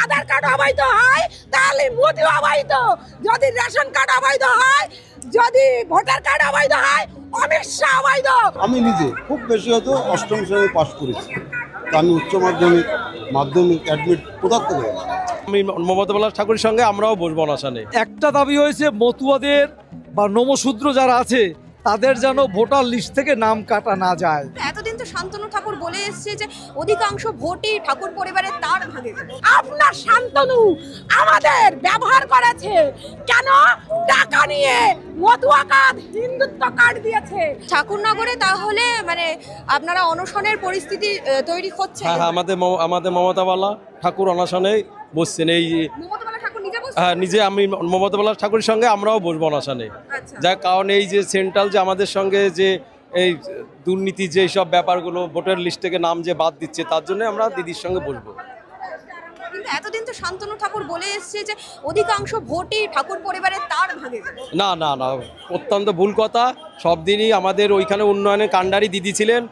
আধার card অবৈধ হয় তাহলে মোদি অবৈধ, যদি রেশন কার্ড অবৈধ হয়, যদি ভোটার কার্ড অবৈধ হয়, অমিত শাহ অবৈধ। আমি নিজে খুব বেশি হয়তো অষ্টম শ্রেণী পাস করেছি, আমি উচ্চ মাধ্যমিক মাধ্যমিক অ্যাডমিট কোথাও থেকে। আমি মমতা ঠাকুরের সঙ্গে আমরাও বসবো অনশনে। একটা দাবি হয়েছে মতুয়াদের বা নমশূদ্র যারা আছে তাদের যেন ভোটার লিস্ট থেকে নাম কাটা না যায়। এতদিন তো শান্তনু ঠাকুর বলে এসেছে যে অধিকাংশ ভোটই ঠাকুর পরিবারের তার ভাগে। আপনার শান্তনু আমাদের ব্যবহার করেছে কেন? টাকা নিয়ে মতুয়া কার্ড, হিন্দুত্ব কার্ড দিয়েছে ঠাকুরনগরে। তাহলে মানে আপনারা অনশনের পরিস্থিতি তৈরি হচ্ছে? হ্যাঁ, আমাদের মমতাওয়ালা ঠাকুর অনশনে বসছেন। এই হ্যাঁ, নিজে আমি মমতা ঠাকুরের সঙ্গে আমরাও বসবো অনশনে। যার কারণ এই যে সেন্ট্রাল যে আমাদের সঙ্গে যে এই দুর্নীতি যে সব ব্যাপারগুলো ভোটার লিস্ট থেকে নাম যে বাদ দিচ্ছে, তার জন্য আমরা দিদির সঙ্গে বসবো। কিন্তু এতদিন তো শান্তনু ঠাকুর বলে এসেছে যে অধিকাংশ ভোটই ঠাকুর পরিবারের তার ভাগে। না না না, অত্যন্ত ভুল কথা। সব দিনই আমাদের ওইখানে উন্নয়নের কাণ্ডারি দিদি ছিলেন,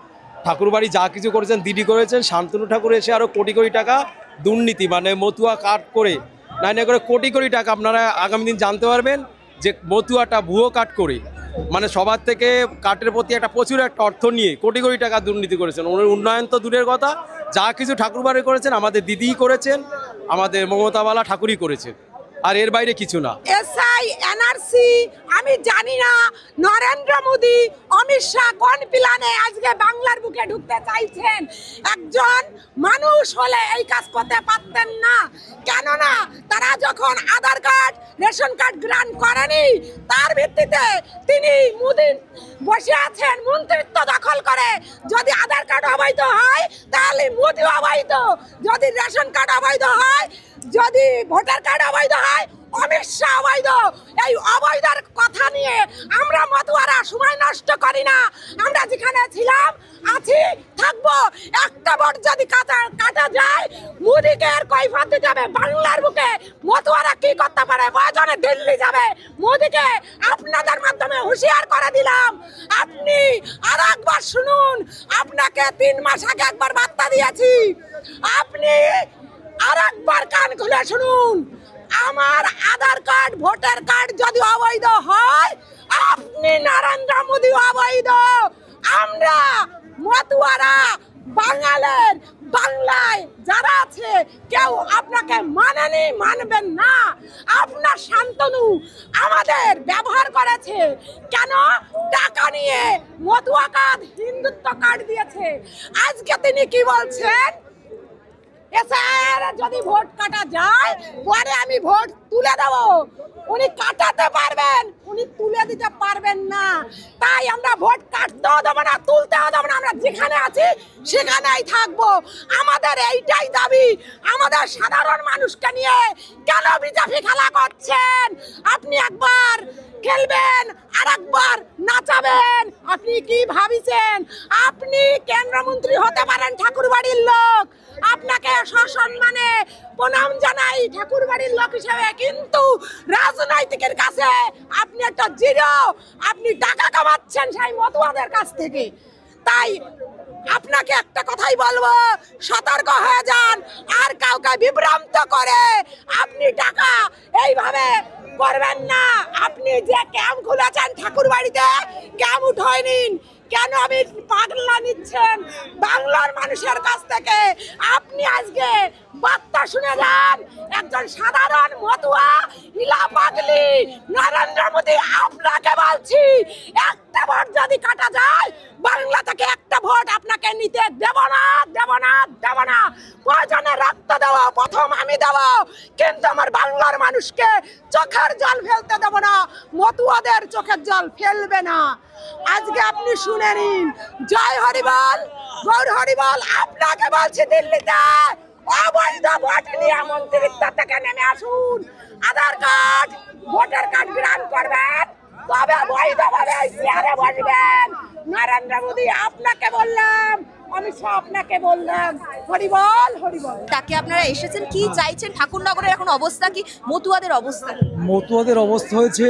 ঠাকুরবাড়ি যা কিছু করেছেন দিদি করেছেন। শান্তনু ঠাকুর এসে আরও কোটি কোটি টাকা দুর্নীতি মানে মতুয়া কার্ড করে না করে কোটি কোটি টাকা আপনারা আগামী দিন জানতে পারবেন যে মতুয়াটা ভুয়ো কার্ড করে মানে সবার থেকে কার্ডের প্রতি একটা প্রচুর একটা অর্থ নিয়ে কোটি কোটি টাকা দুর্নীতি করেছেন। ওনার উন্নয়ন তো দূরের কথা, যা কিছু ঠাকুরবাড়ি করেছেন আমাদের দিদিই করেছেন, আমাদের মমতাওয়ালা ঠাকুরই করেছেন, আর এর বাইরে কিছু না। এসআই এনআরসি আমি জানি না নরেন্দ্র মোদি অমিত শাহ কোন প্ল্যানে আজকে বাংলার বুকে ঢুকতে চাইছেন। একজন মানুষ হলে এই কাজ করতে পারতেন না, কেননা তারা যখন আধার কার্ড রেশন কার্ড গ্রহণ করেনি তার ভিত্তিতে তিনি মোদি বসে আছেন মন্ত্রিত্ব দখল করে। যদি আধার কার্ড অবৈধ হয় তাহলে মোদি অবৈধ, যদি রেশন কার্ড অবৈধ হয়, যদি ভোটার কার্ড অবৈধ হয়, অমিত শাহ অবৈধ। এই অবৈধের কথা নিয়ে আমরা মতুয়ারা সময় নষ্ট করি না। আমরা যেখানে ছিলাম আছি থাকবো। একটা ভোট যদি কাটা যায় মোদিকে আর কৈফিয়ত দিতে হবে। বাংলার বুকে মতুয়ারা কি করতে পারে? প্রয়োজনে দিল্লি যাবে। মোদিকে আপনাদের মাধ্যমে হুঁশিয়ার করে দিলাম, আপনি আর একবার শুনুন। আপনাকে 3 মাস আগে একবার বার্তা দিয়েছি, আপনি আর একবার কান খুলে শুনুন। আমার আধার কার্ড ভোটার কার্ড যদি অবৈধ হয়, আপনি নরেন্দ্র মোদি অবৈধ। আমরা মতুয়ারা বাঙালের বাংলায় যারা আছে কেউ আপনাকে মানেনি, মানবেন না। আপনার শান্তনু আমাদের ব্যবহার করেছে কেন? টাকা নিয়ে মতুয়া কার্ড, হিন্দুত্ব কার্ড দিয়েছে। আজকে তিনি কি বলছেন? যদি ভোট কাটা যায় পরে আমি ভোট তুলে দেবো। উনি কাটাতে পারবেন, উনি তুলে দিতে পারবেন না। তাই আমরা ভোট কাটতেও দেবো না, তুলতেও দেবো না। আমরা যেখানে আছি সেখানেই থাকবো। আমাদের এইটাই দাবি। আমাদের সাধারণ মানুষকে নিয়ে কেন বিজেপি খেলা করছেন? আপনি একবার খেলবেন আর একবার নাচাবেন। আপনি কি ভাবিছেন আপনি কেন্দ্রমন্ত্রী হতে পারেন? ঠাকুরবাড়ির লোক, আপনাকে সসম্মানে প্রণাম জানাই ঠাকুরবাড়ির লোক হিসেবে, কিন্তু রাজনৈতিকের কাছে আপনি একটা জিরো। আপনি টাকা কামাচ্ছেন সেই মতুয়াদের কাছ থেকে। তাই আপনাকে একটা কথাই বলবো, সতর্ক হয়ে যান। আর কাউকে বিভ্রান্ত করে আপনি টাকা এইভাবে করবেন না। আপনি যে ক্যাম্প খুলেছেন ঠাকুরবাড়িতে, ক্যাম্প উঠাই নিন। কেন আমি পাগলা নিচ্ছেন বাংলার মানুষের কাছ থেকে? আপনি আজকে বার্তা শুনে যান। একজন সাধারণ মতুয়া ইলা পাগলি নরেন্দ্র মোদি আপনাকে বলছি, একটা ভোট যদি কাটা যায় বাংলা থেকে একটা ভোট আপনাকে নিতে দেব না, দেব না, দেব না। প্রয়োজনে রক্ত দেওয়া প্রথম আমি দেব, কিন্তু আমার বাংলার মানুষকে চোখের জল ফেলতে দেব না। মতুয়াদের চোখের জল ফেলবে না। আজকে আপনি শুনে নিন। জয় হরিবল, গৌর হরিবল। আপনাকে বলছি দিল্লিতে অবৈধ ভোট নিয়ে মন্ত্রিত্ব থেকে নেমে আসুন। আধার কার্ড ভোটার কার্ড গ্রহণ করবেন, তবে বৈধভাবে চেয়ারে বসবেন। নরেন্দ্র মোদি আপনাকে বললাম, অমিত শাহ আপনাকে বললাম। হরিবল, হরিবল। তাকে আপনারা এসেছেন, কি চাইছেন? ঠাকুরনগরের এখন অবস্থা কি? মতুয়াদের অবস্থা? মতুয়াদের অবস্থা হয়েছে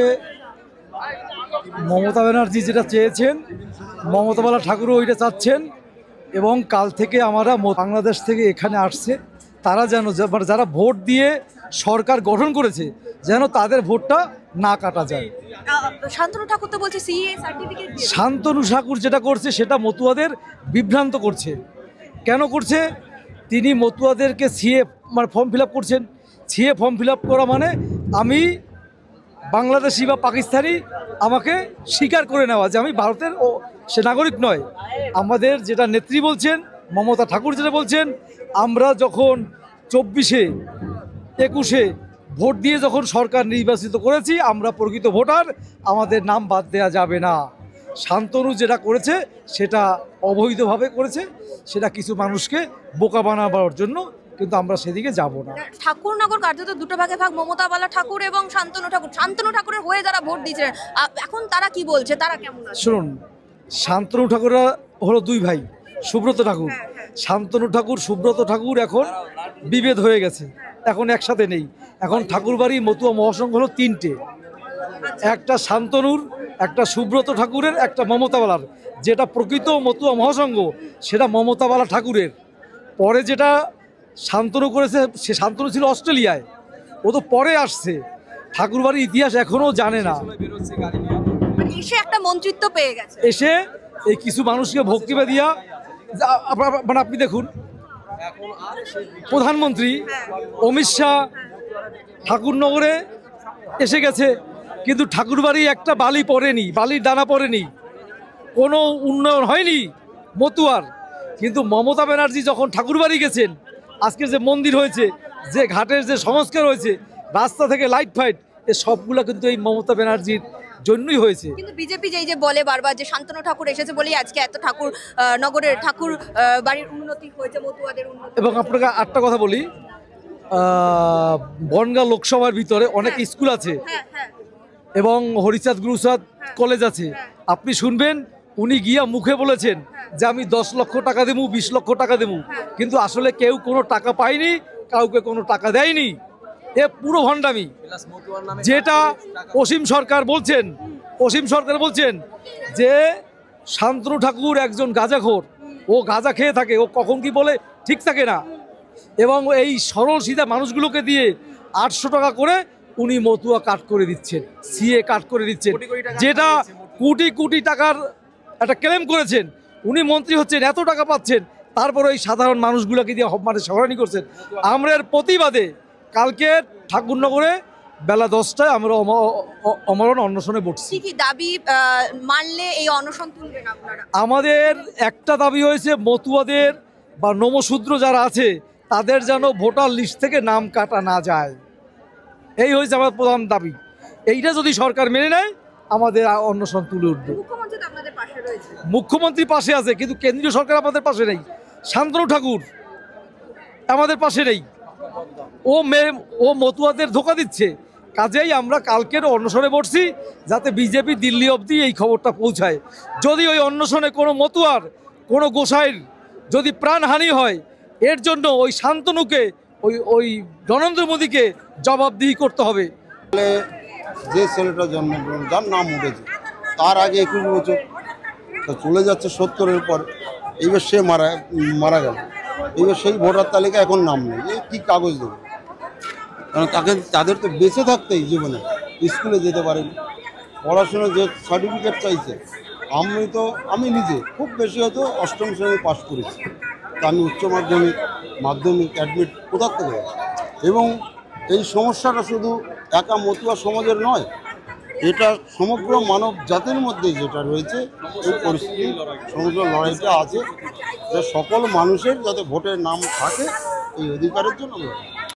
মমতা ব্যানার্জি যেটা চেয়েছেন, মমতাওয়ালা ঠাকুরও ওইটা চাচ্ছেন। এবং কাল থেকে আমরা বাংলাদেশ থেকে এখানে আসছে তারা যেন মানে যারা ভোট দিয়ে সরকার গঠন করেছে যেন তাদের ভোটটা না কাটা যায়। শান্তনু ঠাকুর তো বলছে সিএ সার্টিফিকেট। শান্তনু ঠাকুর যেটা করছে সেটা মতুয়াদের বিভ্রান্ত করছে। কেন করছে? তিনি মতুয়াদেরকে সিএ মানে ফর্ম ফিল আপ করছেন। সিএ ফর্ম ফিল আপ করা মানে আমি বাংলাদেশি বা পাকিস্তানি, আমাকে স্বীকার করে নেওয়া যে আমি ভারতের সে নাগরিক নয়। আমাদের যেটা নেত্রী বলছেন, মমতা ঠাকুর যেটা বলছেন, আমরা যখন 24-এ 21-এ ভোট দিয়ে যখন সরকার নির্বাচিত করেছি, আমরা প্রকৃত ভোটার, আমাদের নাম বাদ দেওয়া যাবে না। শান্তনু যেটা করেছে সেটা অবৈধভাবে করেছে, সেটা কিছু মানুষকে বোকা বানাবার জন্য, কিন্তু আমরা সেদিকে যাব না। ঠাকুরনগর কার্যত দুটো ভাগে ভাগ, মমতা বালা ঠাকুর এবং শান্তনু ঠাকুর। শান্তনু ঠাকুরের হয়ে যারা ভোট দিয়েছিলেন এখন তারা কি বলছে, তারা কেমন আছে? শুনুন, শান্তনু ঠাকুররা হলো দুই ভাই, সুব্রত ঠাকুর। শান্তনু ঠাকুর সুব্রত ঠাকুর এখন বিভেদ হয়ে গেছে, এখন একসাথে নেই। এখন ঠাকুরবাড়ি মতুয়া মহাসংঘ হলো 3টে, একটা শান্তনুর, একটা সুব্রত ঠাকুরের, একটা মমতাবালার। যেটা প্রকৃত মতুয়া মহাসংঘ সেটা মমতাবালা ঠাকুরের। পরে যেটা শান্তনু করেছে, সে শান্তনু ছিল অস্ট্রেলিয়ায়, ও তো পরে আসছে, ঠাকুরবাড়ির ইতিহাস এখনও জানে না। এসে একটা মন্ত্রিত্ব পেয়ে গেছে, এসে এই কিছু মানুষকে ভক্তিবে দিয়া, মানে আপনি দেখুন প্রধানমন্ত্রী অমিত শাহ ঠাকুরনগরে এসে গেছে, কিন্তু ঠাকুরবাড়ি একটা বালি পড়েনি, বালির দানা পড়েনি, কোনো উন্নয়ন হয়নি মতুয়ার। কিন্তু মমতা ব্যানার্জি যখন ঠাকুরবাড়ি গেছেন, আজকে যে মন্দির হয়েছে, যে ঘাটের যে সংস্কার হয়েছে, রাস্তা থেকে লাইট ফাইট, এ সবগুলো কিন্তু এই মমতা ব্যানার্জির জন্যই হয়েছে। কিন্তু বিজেপি যে বলে বারবার যে শান্তনু ঠাকুর এসেছে বলেই আজকে এত ঠাকুর নগরের ঠাকুর বাড়ির উন্নতি হয়েছে, মতুয়াদের উন্নতি। এবং আপনাকে আরেকটা কথা বলি, বনগাঁ লোকসভার ভিতরে অনেক স্কুল আছে এবং হরিচাঁদ গুরুচাঁদ কলেজ আছে। আপনি শুনবেন উনি গিয়া মুখে বলেছেন যে আমি 10 লক্ষ টাকা দেবো, 20 লক্ষ টাকা দেবো, কিন্তু আসলে কেউ কোনো টাকা পায়নি, কাউকে কোনো টাকা দেয়নি। এ পুরো ভণ্ডামি। যেটা অসীম সরকার বলছেন যে শান্তনু ঠাকুর একজন গাঁজাখোর, ও গাঁজা খেয়ে থাকে, ও কখন কি বলে ঠিক থাকে না। এবং এই সরল সিধা মানুষগুলোকে দিয়ে 800 টাকা করে উনি মতুয়া কাট করে দিচ্ছেন, সিএ কাট করে দিচ্ছেন, যেটা কোটি কোটি টাকার একটা ক্লেম করেছেন। উনি মন্ত্রী হচ্ছেন, এত টাকা পাচ্ছেন, তারপরে এই সাধারণ মানুষগুলোকে দিয়ে মানে সরানি করছেন। আমরা এর প্রতিবাদে কালকে ঠাকুরনগরে বেলা 10টায় আমরা অমরণ অনশনে বসছি। কি দাবি মানলে এই অনশন তুলবেন আপনারা? আমাদের একটা দাবি হয়েছে, মতুয়াদের বা নমশূদ্র যারা আছে তাদের যেন ভোটার লিস্ট থেকে নাম কাটা না যায়। এই হয়েছে আমার প্রধান দাবি। এইটা যদি সরকার মেনে নেয়, আমাদের অনশন তুলে উঠবে। মুখ্যমন্ত্রী তো আপনাদের পাশে রয়েছে। মুখ্যমন্ত্রী পাশে আছে, কিন্তু কেন্দ্রীয় সরকার আমাদের পাশে নেই। শান্তনু ঠাকুর আমাদের পাশে নেই, ও মতুয়াদের ধোঁকা দিচ্ছে। কাজেই আমরা কালকের অনশনে বসছি, যাতে বিজেপি দিল্লি অবধি এই খবরটা পৌঁছায়। যদি ওই অনশনে কোনো মতুয়ার, কোনো গোসাইর যদি প্রাণহানি হয়, এর জন্য ওই শান্তনুকে, ওই নরেন্দ্র মোদীকে জবাবদিহি করতে হবে। যে ছেলেটা জন্মগ্রহণ, যার নাম উঠেছে, তার আগে 21 বছর, তা চলে যাচ্ছে 70-এর পর, এইবার সে মারা গেল, এইবার সেই ভোটার তালিকা এখন নাম নেই। এ কী কাগজ দেবে? কারণ তাদের তো বেঁচে থাকতেই জীবনে স্কুলে যেতে পারেনি, পড়াশোনার যে সার্টিফিকেট চাইছে। আমি নিজে খুব বেশি হয়তো 8ম শ্রেণী পাস করেছি, তা আমি উচ্চ মাধ্যমিক অ্যাডমিট কোথার থেকে। এবং এই সমস্যাটা শুধু একা মতুয়া সমাজের নয়, এটা সমগ্র মানব জাতির মধ্যে যেটা রয়েছে, এই পরিস্থিতি সমগ্র লড়াইটা আছে যে সকল মানুষের যাতে ভোটের নাম থাকে, এই অধিকারের জন্য